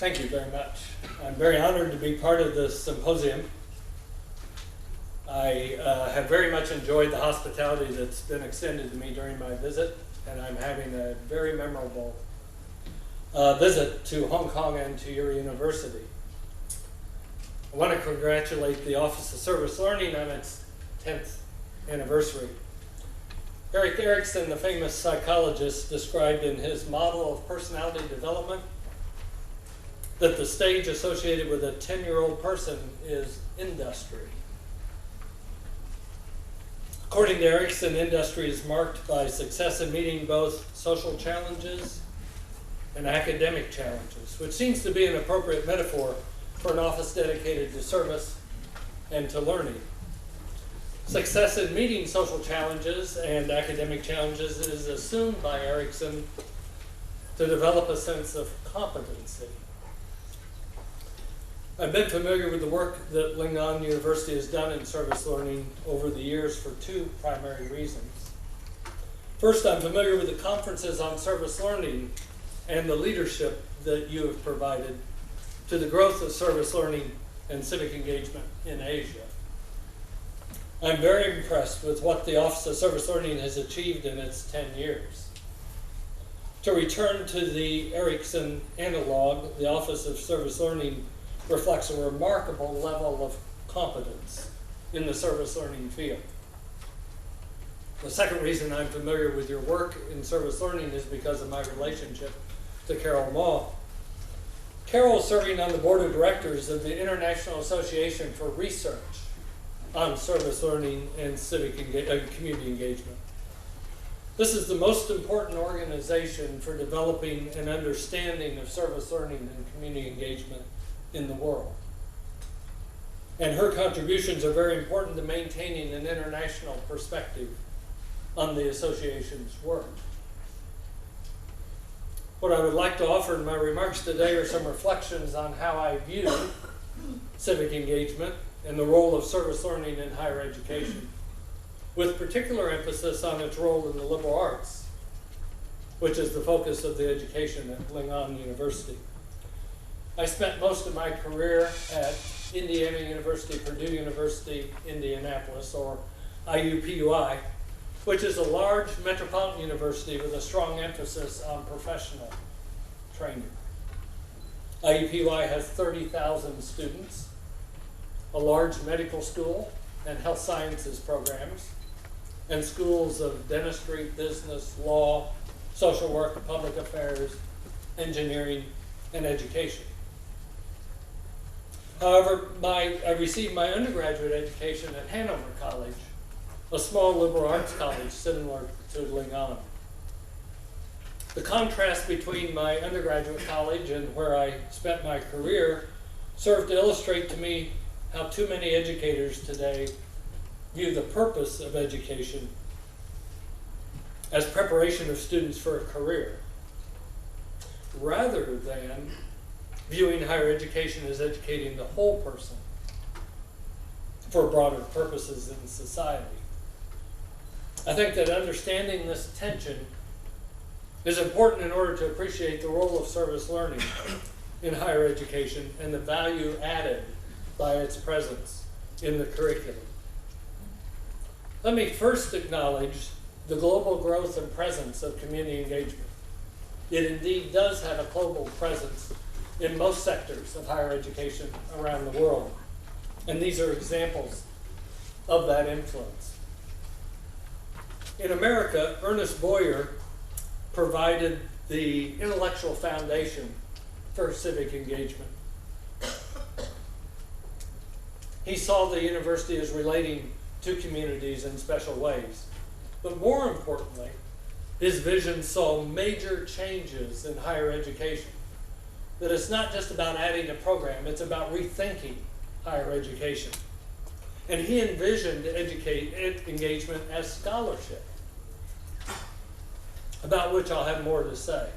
Thank you very much. I'm very honored to be part of this symposium. I have very much enjoyed the hospitality that's been extended to me during my visit, and I'm having a very memorable visit to Hong Kong and to your university. I want to congratulate the Office of Service Learning on its 10th anniversary. Erik Erikson, the famous psychologist, described in his model of personality development that the stage associated with a 10-year-old person is industry. According to Erikson, industry is marked by success in meeting both social challenges and academic challenges, which seems to be an appropriate metaphor for an office dedicated to service and to learning. Success in meeting social challenges and academic challenges is assumed by Erikson to develop a sense of competency. I've been familiar with the work that Lingnan University has done in service learning over the years for two primary reasons. First, I'm familiar with the conferences on service learning and the leadership that you have provided to the growth of service learning and civic engagement in Asia. I'm very impressed with what the Office of Service Learning has achieved in its 10 years. To return to the Erikson analog, the Office of Service Learning reflects a remarkable level of competence in the service learning field. The second reason I'm familiar with your work in service learning is because of my relationship to Carol Ma. Carol is serving on the board of directors of the International Association for Research on Service Learning and Civic Community Engagement. This is the most important organization for developing an understanding of service learning and community engagement in the world. And her contributions are very important to maintaining an international perspective on the association's work. What I would like to offer in my remarks today are some reflections on how I view civic engagement and the role of service learning in higher education, with particular emphasis on its role in the liberal arts, which is the focus of the education at Lingnan University. I spent most of my career at University-Purdue University, Indianapolis, or IUPUI, which is a large metropolitan university with a strong emphasis on professional training. IUPUI has 30,000 students, a large medical school and health sciences programs, and schools of dentistry, business, law, social work, public affairs, engineering, and education. However, I received my undergraduate education at Hanover College, a small liberal arts college similar to Lingnan. The contrast between my undergraduate college and where I spent my career served to illustrate to me how too many educators today view the purpose of education as preparation of students for a career, rather than viewing higher education as educating the whole person for broader purposes in society. I think that understanding this tension is important in order to appreciate the role of service learning in higher education and the value added by its presence in the curriculum. Let me first acknowledge the global growth and presence of community engagement. It indeed does have a global presence in most sectors of higher education around the world, and these are examples of that influence. In America, Ernest Boyer provided the intellectual foundation for civic engagement. He saw the university as relating to communities in special ways. But more importantly, his vision saw major changes in higher education. That it's not just about adding a program, it's about rethinking higher education. And he envisioned engagement as scholarship, about which I'll have more to say.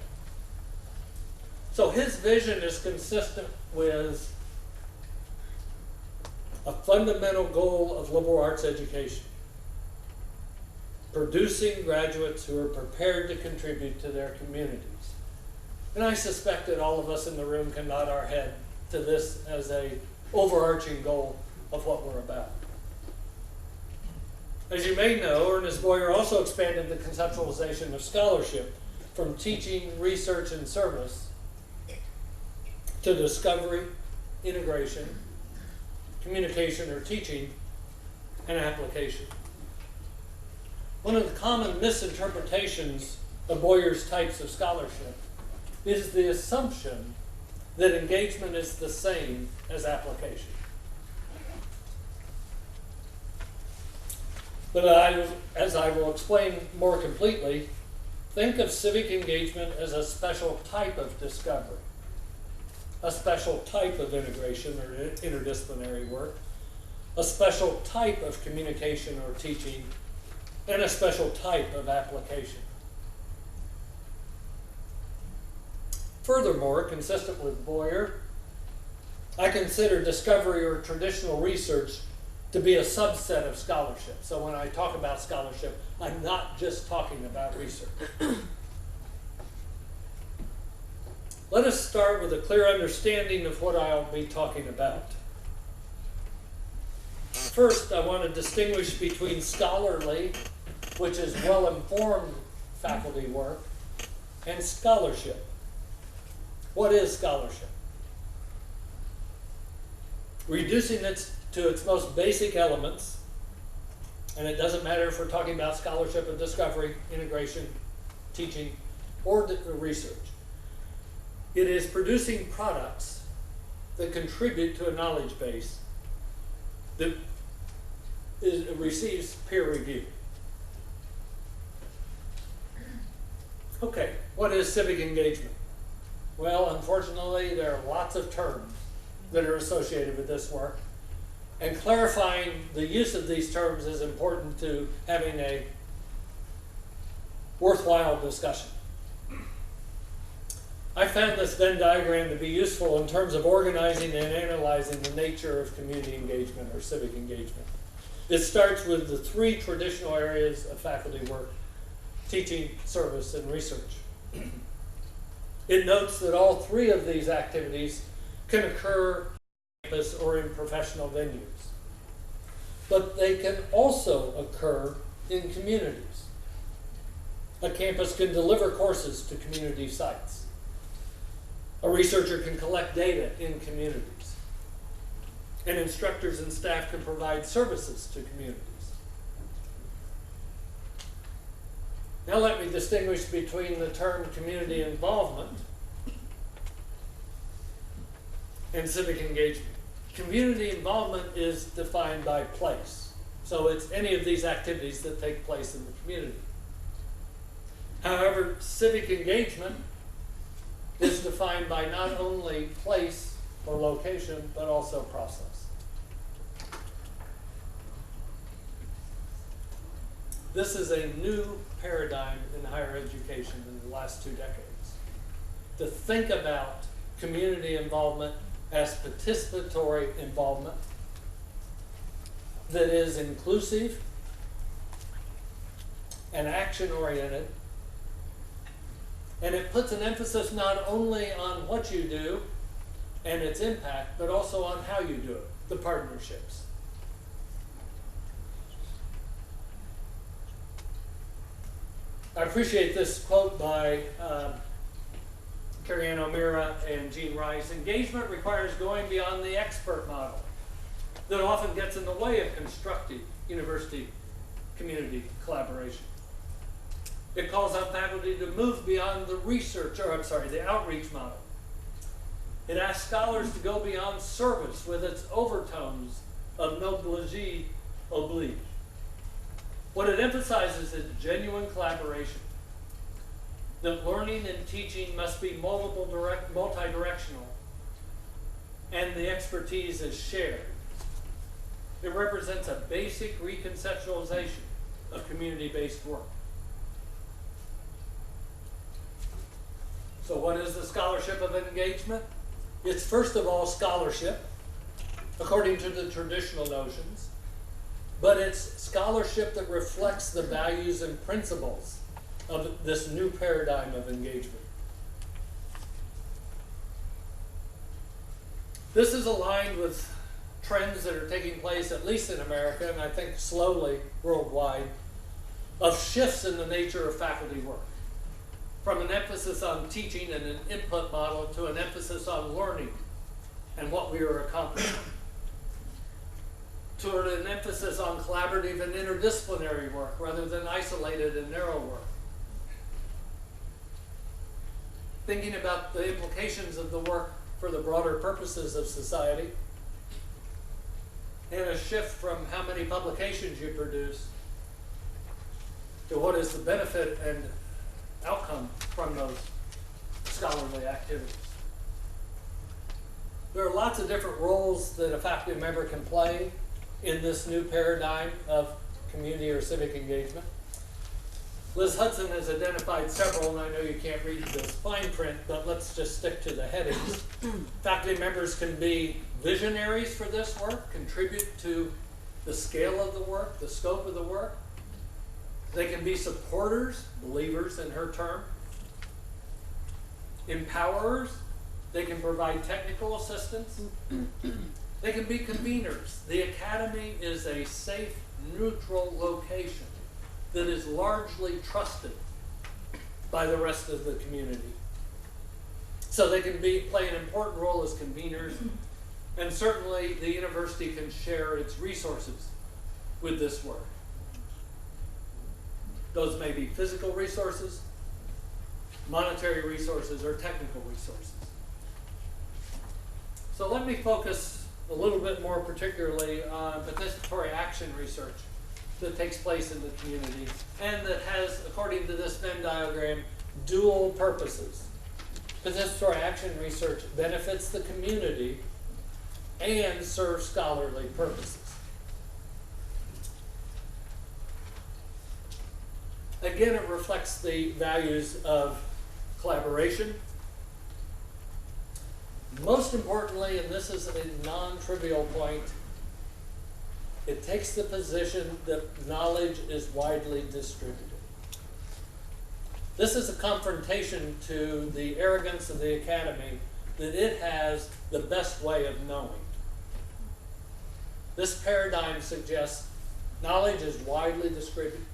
So his vision is consistent with a fundamental goal of liberal arts education: producing graduates who are prepared to contribute to their communities. And I suspect that all of us in the room can nod our head to this as a overarching goal of what we're about. As you may know, Ernest Boyer also expanded the conceptualization of scholarship from teaching, research, and service to discovery, integration, communication or teaching, and application. One of the common misinterpretations of Boyer's types of scholarship is the assumption that engagement is the same as application. But as I will explain more completely, think of civic engagement as a special type of discovery, a special type of integration or interdisciplinary work, a special type of communication or teaching, and a special type of application. Furthermore, consistent with Boyer, I consider discovery or traditional research to be a subset of scholarship. So when I talk about scholarship, I'm not just talking about research. Let us start with a clear understanding of what I'll be talking about. First, I want to distinguish between scholarly, which is well-informed faculty work, and scholarship. What is scholarship? Reducing it to its most basic elements, and it doesn't matter if we're talking about scholarship and discovery, integration, teaching, or research. It is producing products that contribute to a knowledge base that receives peer review. Okay, what is civic engagement? Well, unfortunately, there are lots of terms that are associated with this work, and clarifying the use of these terms is important to having a worthwhile discussion. I found this Venn diagram to be useful in terms of organizing and analyzing the nature of community engagement or civic engagement. It starts with the three traditional areas of faculty work: teaching, service, and research. It notes that all three of these activities can occur on campus or in professional venues, but they can also occur in communities. A campus can deliver courses to community sites. A researcher can collect data in communities, and instructors and staff can provide services to communities. Now let me distinguish between the term community involvement and civic engagement. Community involvement is defined by place, so it's any of these activities that take place in the community. However, civic engagement is defined by not only place or location, but also process. This is a new paradigm in higher education in the last 2 decades. To think about community involvement as participatory involvement that is inclusive and action-oriented, and it puts an emphasis not only on what you do and its impact, but also on how you do it, the partnerships. I appreciate this quote by Carrie Ann O'Meara and Jean Rice. Engagement requires going beyond the expert model that often gets in the way of constructive university-community collaboration. It calls on faculty to move beyond the outreach model. It asks scholars to go beyond service with its overtones of noblige oblige. What it emphasizes is genuine collaboration, that learning and teaching must be multi-directional, and the expertise is shared. It represents a basic reconceptualization of community-based work. So what is the scholarship of engagement? It's first of all scholarship, according to the traditional notions, but it's scholarship that reflects the values and principles of this new paradigm of engagement. This is aligned with trends that are taking place, at least in America, and I think slowly worldwide, of shifts in the nature of faculty work. From an emphasis on teaching and an input model to an emphasis on learning and what we are accomplishing, to an emphasis on collaborative and interdisciplinary work rather than isolated and narrow work. Thinking about the implications of the work for the broader purposes of society, and a shift from how many publications you produce to what is the benefit and outcome from those scholarly activities. There are lots of different roles that a faculty member can play in this new paradigm of community or civic engagement. Liz Hudson has identified several, and I know you can't read this fine print, but let's just stick to the headings. Faculty members can be visionaries for this work, contribute to the scale of the work, the scope of the work. They can be supporters, believers in her term, empowerers. They can provide technical assistance. They can be conveners. The academy is a safe, neutral location that is largely trusted by the rest of the community. So they can play an important role as conveners, and certainly the university can share its resources with this work. Those may be physical resources, monetary resources, or technical resources. So let me focus a little bit more particularly on participatory action research that takes place in the community and that has, according to this Venn diagram, dual purposes. Participatory action research benefits the community and serves scholarly purposes. Again, it reflects the values of collaboration. Most importantly, and this is a non-trivial point, it takes the position that knowledge is widely distributed. This is a confrontation to the arrogance of the academy that it has the best way of knowing. This paradigm suggests knowledge is widely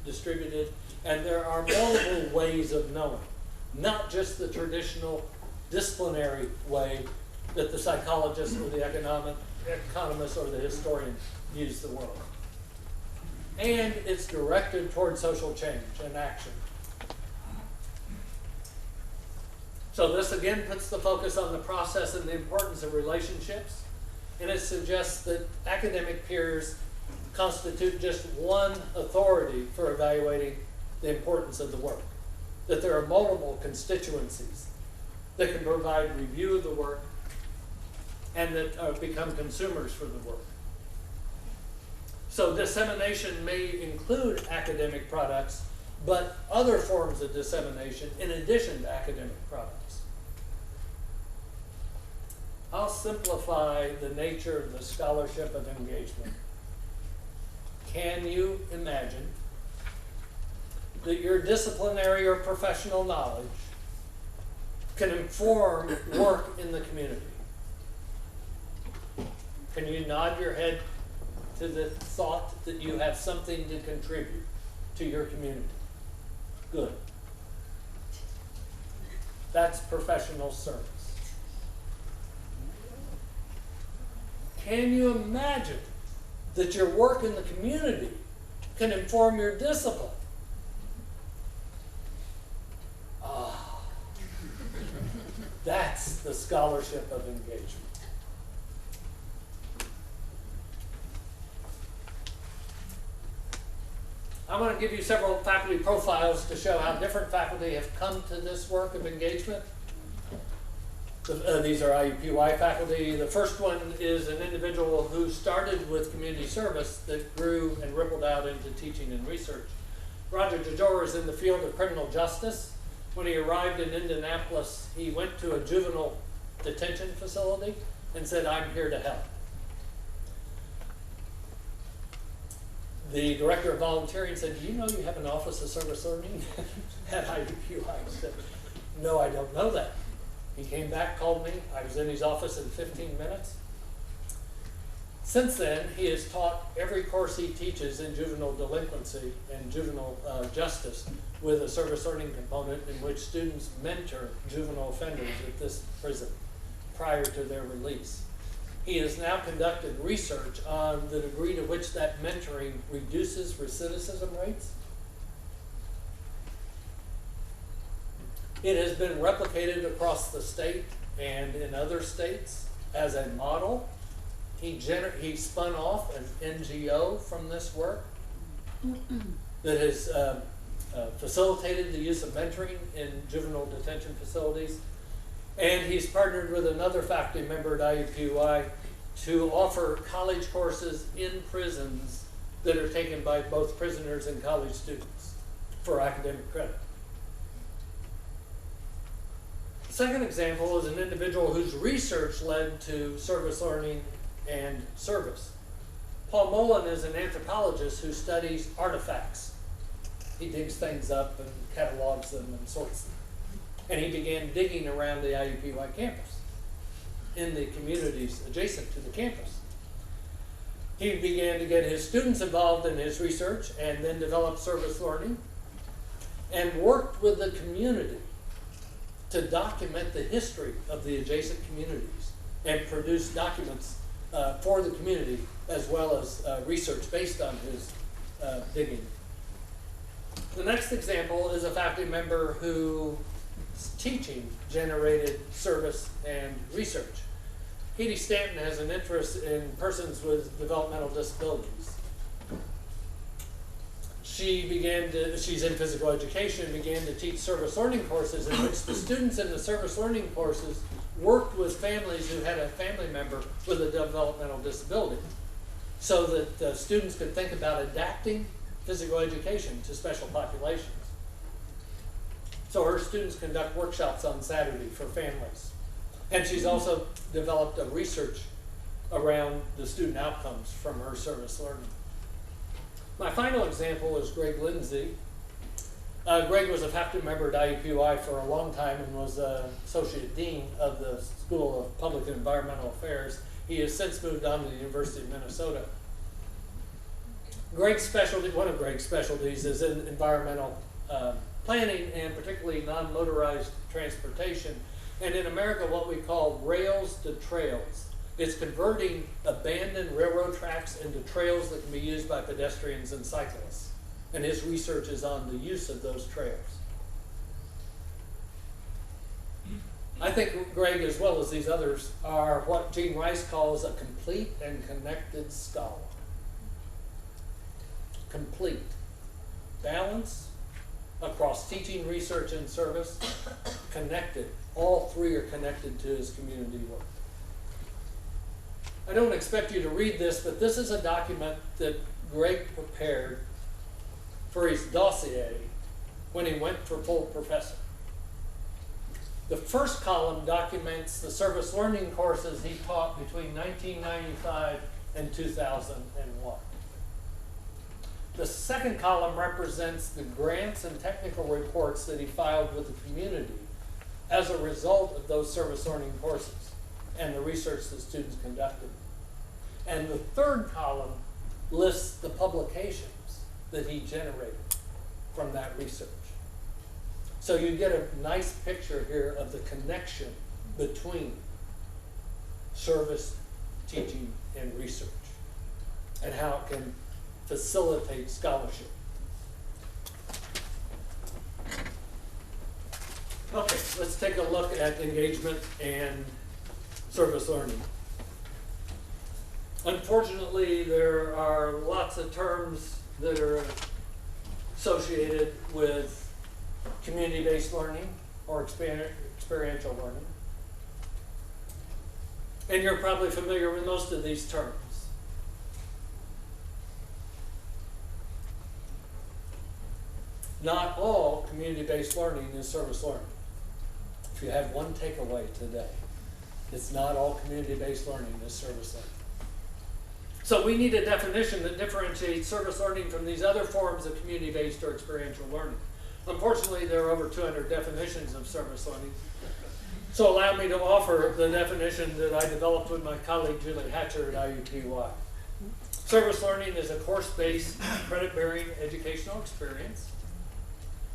distributed, and there are multiple ways of knowing, not just the traditional disciplinary way that the psychologist or the economist or the historian views the world. And it's directed toward social change and action. So this again puts the focus on the process and the importance of relationships, and it suggests that academic peers constitute just one authority for evaluating the importance of the work, that there are multiple constituencies that can provide review of the work and that become consumers for the work. So dissemination may include academic products, but other forms of dissemination in addition to academic products. I'll simplify the nature of the scholarship of engagement. Can you imagine that your disciplinary or professional knowledge can inform work in the community? Can you nod your head to the thought that you have something to contribute to your community? Good. That's professional service. Can you imagine that your work in the community can inform your discipline? That's the scholarship of engagement. I'm going to give you several faculty profiles to show how different faculty have come to this work of engagement. These are IUPUI faculty. The first one is an individual who started with community service that grew and rippled out into teaching and research. Roger DeJour is in the field of criminal justice. When he arrived in Indianapolis, he went to a juvenile detention facility and said, "I'm here to help." The director of volunteering said, "Do you know you have an office of service learning at IUPUI?" I said, "No, I don't know that." He came back, called me. I was in his office in 15 minutes. Since then, he has taught every course he teaches in juvenile delinquency and juvenile justice with a service learning component in which students mentor juvenile offenders at this prison prior to their release. He has now conducted research on the degree to which that mentoring reduces recidivism rates. It has been replicated across the state and in other states as a model. He spun off an NGO from this work that has facilitated the use of mentoring in juvenile detention facilities. And he's partnered with another faculty member at IUPUI to offer college courses in prisons that are taken by both prisoners and college students for academic credit. The second example is an individual whose research led to service learning and service. Paul Mullen is an anthropologist who studies artifacts. He digs things up and catalogs them and sorts them. And he began digging around the IUPUI campus in the communities adjacent to the campus. He began to get his students involved in his research and then developed service learning and worked with the community to document the history of the adjacent communities and produce documents for the community as well as research based on his digging. The next example is a faculty member whose teaching generated service and research. Katie Stanton has an interest in persons with developmental disabilities. She's in physical education and began to teach service learning courses in which the students in the service learning courses worked with families who had a family member with a developmental disability so that students could think about adapting physical education to special populations. So her students conduct workshops on Saturday for families. And she's also developed a research around the student outcomes from her service learning. My final example is Greg Lindsay. Greg was a faculty member at IUPUI for a long time and was Associate Dean of the School of Public and Environmental Affairs. He has since moved on to the University of Minnesota. One of Greg's specialties is in environmental planning and particularly non-motorized transportation. And in America, what we call rails to trails. It's converting abandoned railroad tracks into trails that can be used by pedestrians and cyclists. And his research is on the use of those trails. I think Greg, as well as these others, are what Gene Rice calls a complete and connected scholar. Complete. Balance across teaching, research, and service. Connected. All three are connected to his community work. I don't expect you to read this, but this is a document that Greg prepared for his dossier when he went for full professor. The first column documents the service learning courses he taught between 1995 and 2001. The second column represents the grants and technical reports that he filed with the community as a result of those service learning courses and the research that students conducted. And the third column lists the publications that he generated from that research. So you get a nice picture here of the connection between service, teaching, and research, and how it can facilitate scholarship. Okay, let's take a look at engagement and service learning. Unfortunately, there are lots of terms that are associated with community-based learning or experiential learning. And you're probably familiar with most of these terms. Not all community-based learning is service learning. If you have one takeaway today, it's not all community-based learning is service learning. So we need a definition that differentiates service learning from these other forms of community-based or experiential learning. Unfortunately, there are over 200 definitions of service learning. So allow me to offer the definition that I developed with my colleague Julie Hatcher at IUPUI. Service learning is a course-based, credit-bearing educational experience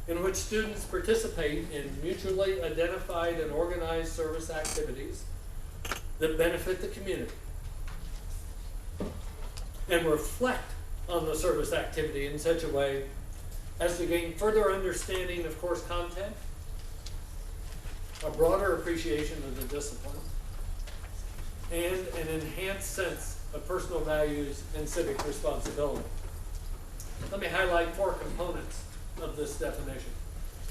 in which students participate in mutually identified and organized service activities that benefit the community and reflect on the service activity in such a way as to gain further understanding of course content, a broader appreciation of the discipline, and an enhanced sense of personal values and civic responsibility. Let me highlight 4 components of this definition.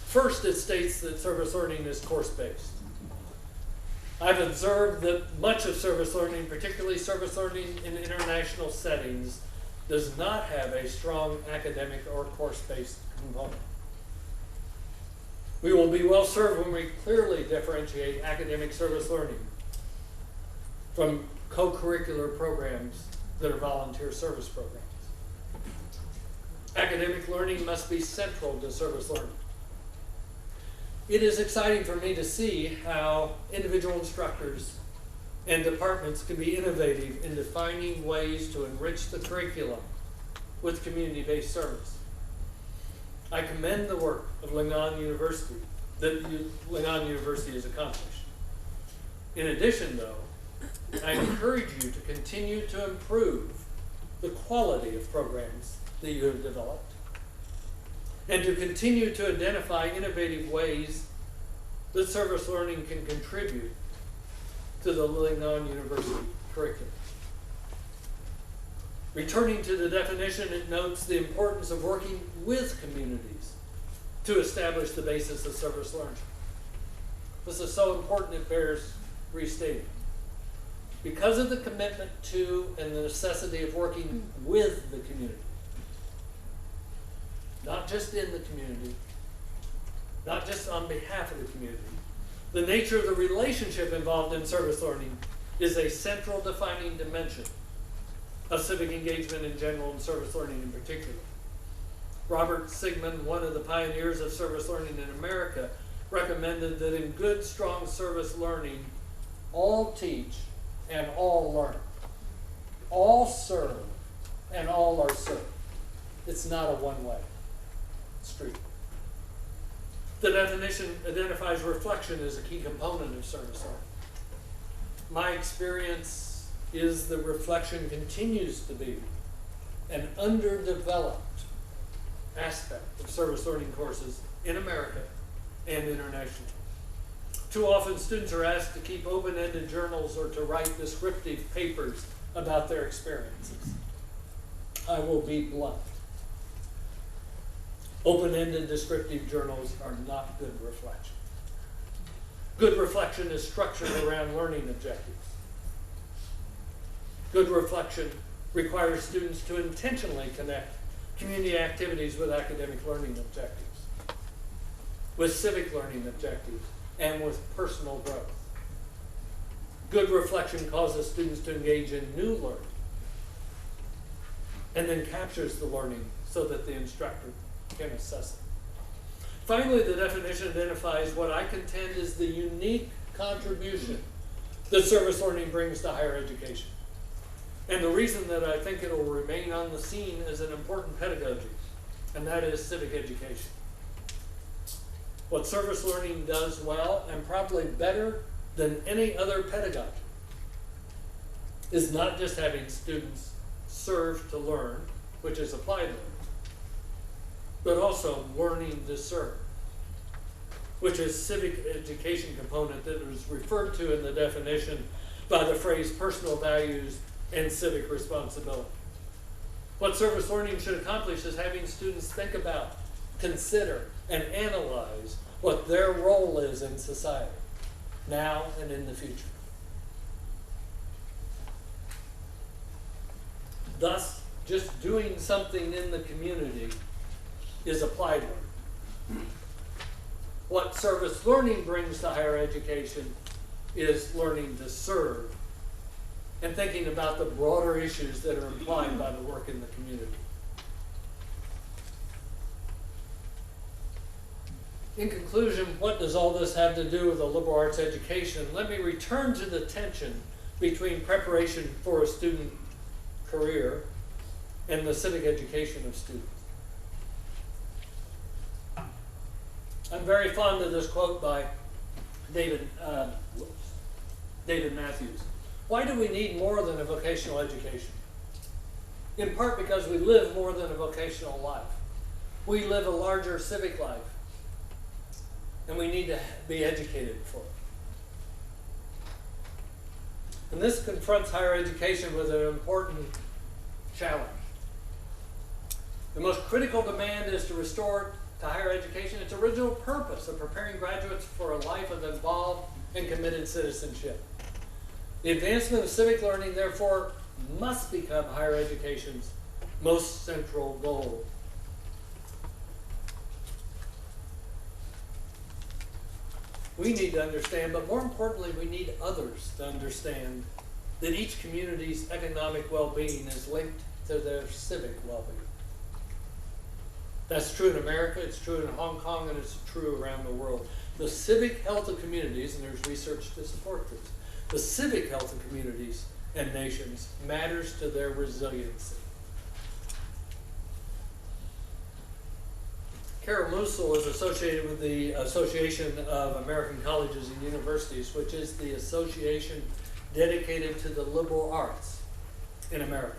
First, it states that service learning is course-based. I've observed that much of service learning, particularly service learning in international settings, does not have a strong academic or course-based component. We will be well served when we clearly differentiate academic service learning from co-curricular programs that are volunteer service programs. Academic learning must be central to service learning. It is exciting for me to see how individual instructors and departments can be innovative in defining ways to enrich the curriculum with community-based service. I commend the work of Lingnan University that Lingnan University has accomplished. In addition, though, I encourage you to continue to improve the quality of programs that you have developed and to continue to identify innovative ways that service learning can contribute to the Lingnan University curriculum. Returning to the definition, it notes the importance of working with communities to establish the basis of service learning. This is so important it bears restating. Because of the commitment to and the necessity of working with the community, not just in the community, not just on behalf of the community, the nature of the relationship involved in service learning is a central defining dimension of civic engagement in general and service learning in particular. Robert Sigmund, one of the pioneers of service learning in America, recommended that in good, strong service learning, all teach and all learn. All serve and all are served. It's not a one-way street. The definition identifies reflection as a key component of service learning. My experience is that reflection continues to be an underdeveloped aspect of service learning courses in America and internationally. Too often students are asked to keep open-ended journals or to write descriptive papers about their experiences. I will be blunt. Open-ended descriptive journals are not good reflection. Good reflection is structured around learning objectives. Good reflection requires students to intentionally connect community activities with academic learning objectives, with civic learning objectives, and with personal growth. Good reflection causes students to engage in new learning and then captures the learning so that the instructor can assess it. Finally, the definition identifies what I contend is the unique contribution that service learning brings to higher education. And the reason that I think it will remain on the scene as an important pedagogy, and that is civic education. What service learning does well, and probably better than any other pedagogy, is not just having students serve to learn, which is applied learning, but also learning to serve, which is civic education component that was referred to in the definition by the phrase personal values and civic responsibility. What service learning should accomplish is having students think about, consider, and analyze what their role is in society, now and in the future. Thus, just doing something in the community is applied learning. What service learning brings to higher education is learning to serve and thinking about the broader issues that are implied by the work in the community. In conclusion, what does all this have to do with a liberal arts education? Let me return to the tension between preparation for a student career and the civic education of students. I'm very fond of this quote by David Matthews. Why do we need more than a vocational education? In part because we live more than a vocational life. We live a larger civic life, and we need to be educated for it. And this confronts higher education with an important challenge. The most critical demand is to restore to higher education its original purpose of preparing graduates for a life of involved and committed citizenship. The advancement of civic learning, therefore, must become higher education's most central goal. We need to understand, but more importantly, we need others to understand that each community's economic well-being is linked to their civic well-being. That's true in America, it's true in Hong Kong, and it's true around the world. The civic health of communities, and there's research to support this, the civic health of communities and nations matters to their resiliency. Carol Musil is associated with the Association of American Colleges and Universities, which is the association dedicated to the liberal arts in America.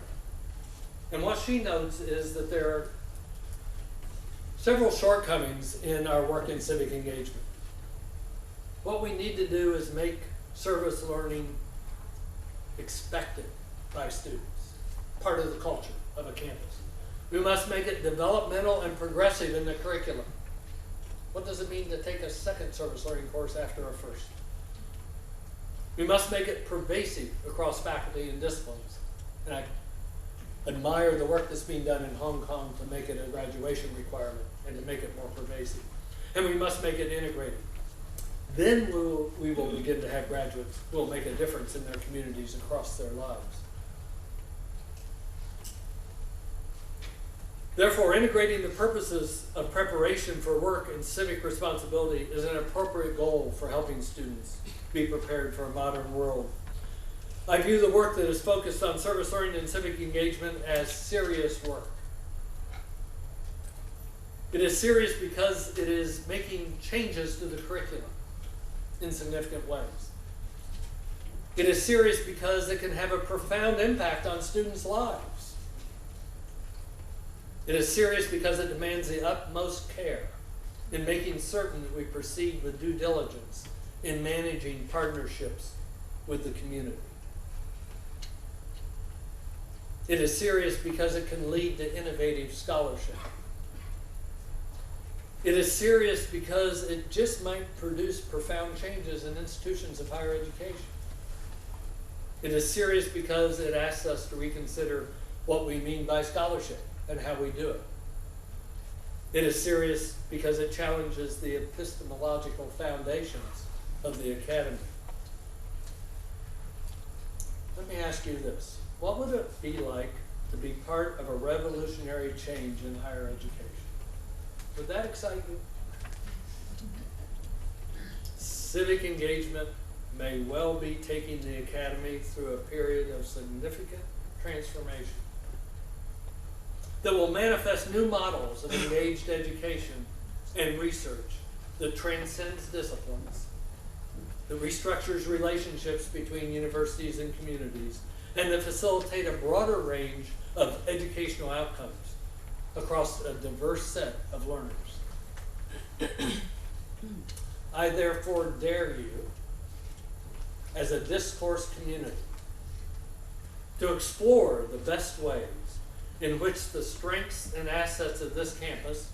And what she notes is that there are several shortcomings in our work in civic engagement. What we need to do is make service learning expected by students, part of the culture of a campus. We must make it developmental and progressive in the curriculum. What does it mean to take a second service learning course after a first? We must make it pervasive across faculty and disciplines. And I admire the work that's being done in Hong Kong to make it a graduation requirement and to make it more pervasive. And we must make it integrated. Then we will begin to have graduates who will make a difference in their communities across their lives. Therefore, integrating the purposes of preparation for work and civic responsibility is an appropriate goal for helping students be prepared for a modern world. I view the work that is focused on service learning and civic engagement as serious work. It is serious because it is making changes to the curriculum in significant ways. It is serious because it can have a profound impact on students' lives. It is serious because it demands the utmost care in making certain that we proceed with due diligence in managing partnerships with the community. It is serious because it can lead to innovative scholarship. It is serious because it just might produce profound changes in institutions of higher education. It is serious because it asks us to reconsider what we mean by scholarship and how we do it. It is serious because it challenges the epistemological foundations of the academy. Let me ask you this. What would it be like to be part of a revolutionary change in higher education? Would that excite you? Civic engagement may well be taking the academy through a period of significant transformation that will manifest new models of engaged education and research that transcends disciplines, that restructures relationships between universities and communities, and that facilitate a broader range of educational outcomes across a diverse set of learners. I therefore dare you, as a discourse community, to explore the best ways in which the strengths and assets of this campus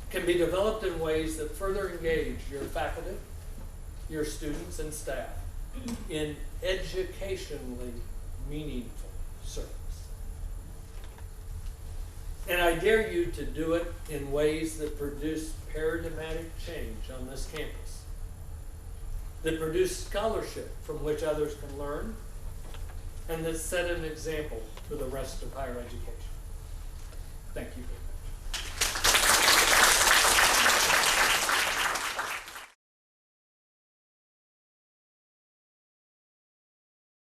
can be developed in ways that further engage your faculty, your students and staff in educationally meaningful service. And I dare you to do it in ways that produce paradigmatic change on this campus, that produce scholarship from which others can learn, and that set an example for the rest of higher education. Thank you.